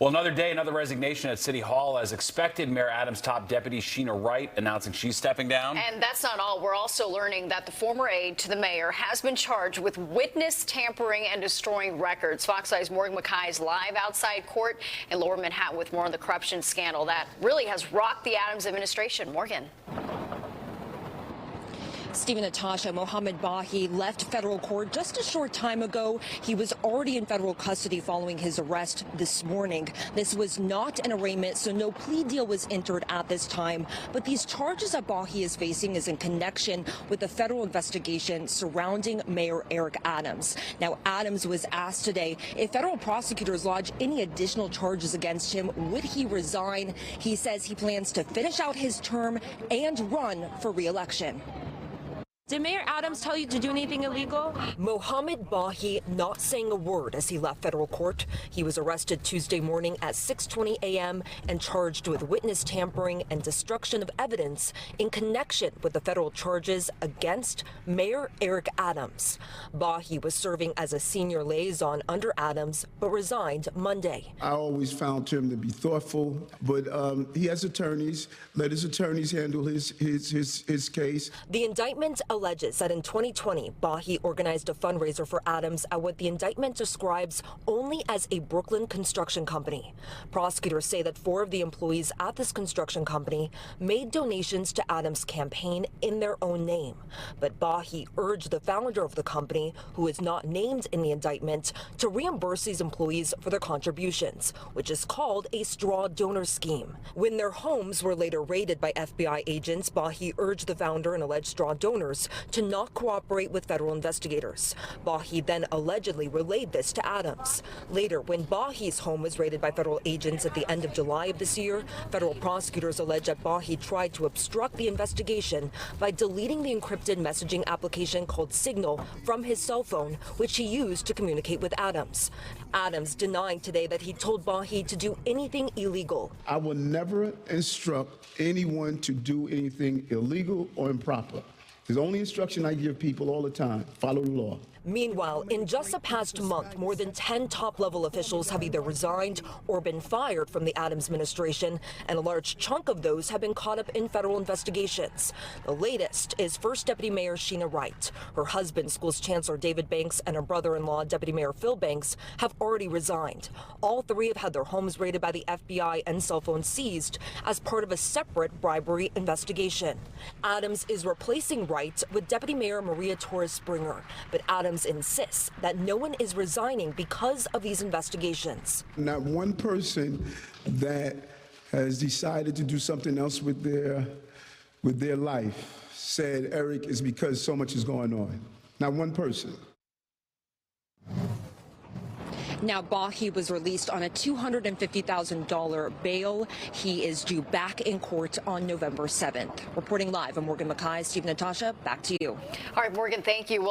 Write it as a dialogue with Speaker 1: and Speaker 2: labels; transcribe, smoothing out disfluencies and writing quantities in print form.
Speaker 1: Well, another day, another resignation at City Hall. As expected, Mayor Adams' top deputy, Sheena Wright, announcing she's stepping down.
Speaker 2: And that's not all. We're also learning that the former aide to the mayor has been charged with witness tampering and destroying records. Fox 5's Morgan McKay is live outside court in Lower Manhattan with more on the corruption scandal that really has rocked the Adams administration. Morgan.
Speaker 3: Stephen, Natasha, Mohammed Bahi left federal court just a short time ago. He was already in federal custody following his arrest this morning. This was not an arraignment, so no plea deal was entered at this time. But these charges that Bahi is facing is in connection with the federal investigation surrounding Mayor Eric Adams. Now, Adams was asked today if federal prosecutors lodge any additional charges against him, would he resign? He says he plans to finish out his term and run for re-election.
Speaker 4: Did Mayor Adams tell you to do anything illegal?
Speaker 3: Mohammed Bahi not saying a word as he left federal court. He was arrested Tuesday morning at 6:20 a.m. and charged with witness tampering and destruction of evidence in connection with the federal charges against Mayor Eric Adams. Bahi was serving as a senior liaison under Adams, but resigned Monday.
Speaker 5: I always found him to be thoughtful, but he has attorneys. Let his attorneys handle his case.
Speaker 3: The indictment alleges that in 2020, Bahi organized a fundraiser for Adams at what the indictment describes only as a Brooklyn construction company. Prosecutors say that 4 of the employees at this construction company made donations to Adams' campaign in their own name. But Bahi urged the founder of the company, who is not named in the indictment, to reimburse these employees for their contributions, which is called a straw donor scheme. When their homes were later raided by FBI agents, Bahi urged the founder and alleged straw donors to not cooperate with federal investigators. Bahi then allegedly relayed this to Adams. Later, when Bahi's home was raided by federal agents at the end of July of this year, federal prosecutors allege that Bahi tried to obstruct the investigation by deleting the encrypted messaging application called Signal from his cell phone, which he used to communicate with Adams. Adams denying today that he told Bahi to do anything illegal.
Speaker 5: I will never instruct anyone to do anything illegal or improper. The only instruction I give people all the time: follow the law.
Speaker 3: Meanwhile, in just the past month, more than 10 top-level officials have either resigned or been fired from the Adams administration, and a large chunk of those have been caught up in federal investigations. The latest is First Deputy Mayor Sheena Wright. Her husband, Schools Chancellor David Banks, and her brother-in-law, Deputy Mayor Phil Banks, have already resigned. All 3 have had their homes raided by the FBI and cell phones seized as part of a separate bribery investigation. Adams is replacing Wright with Deputy Mayor Maria Torres Springer, but Adams insists that no one is resigning because of these investigations.
Speaker 5: Not one person that has decided to do something else with their life said, Eric, is because so much is going on. Not one person.
Speaker 3: Now, Bahi was released on a $250,000 bail. He is due back in court on November 7th. Reporting live, I'm Morgan McKay. Steve, Natasha, back to you.
Speaker 2: All right, Morgan, thank you.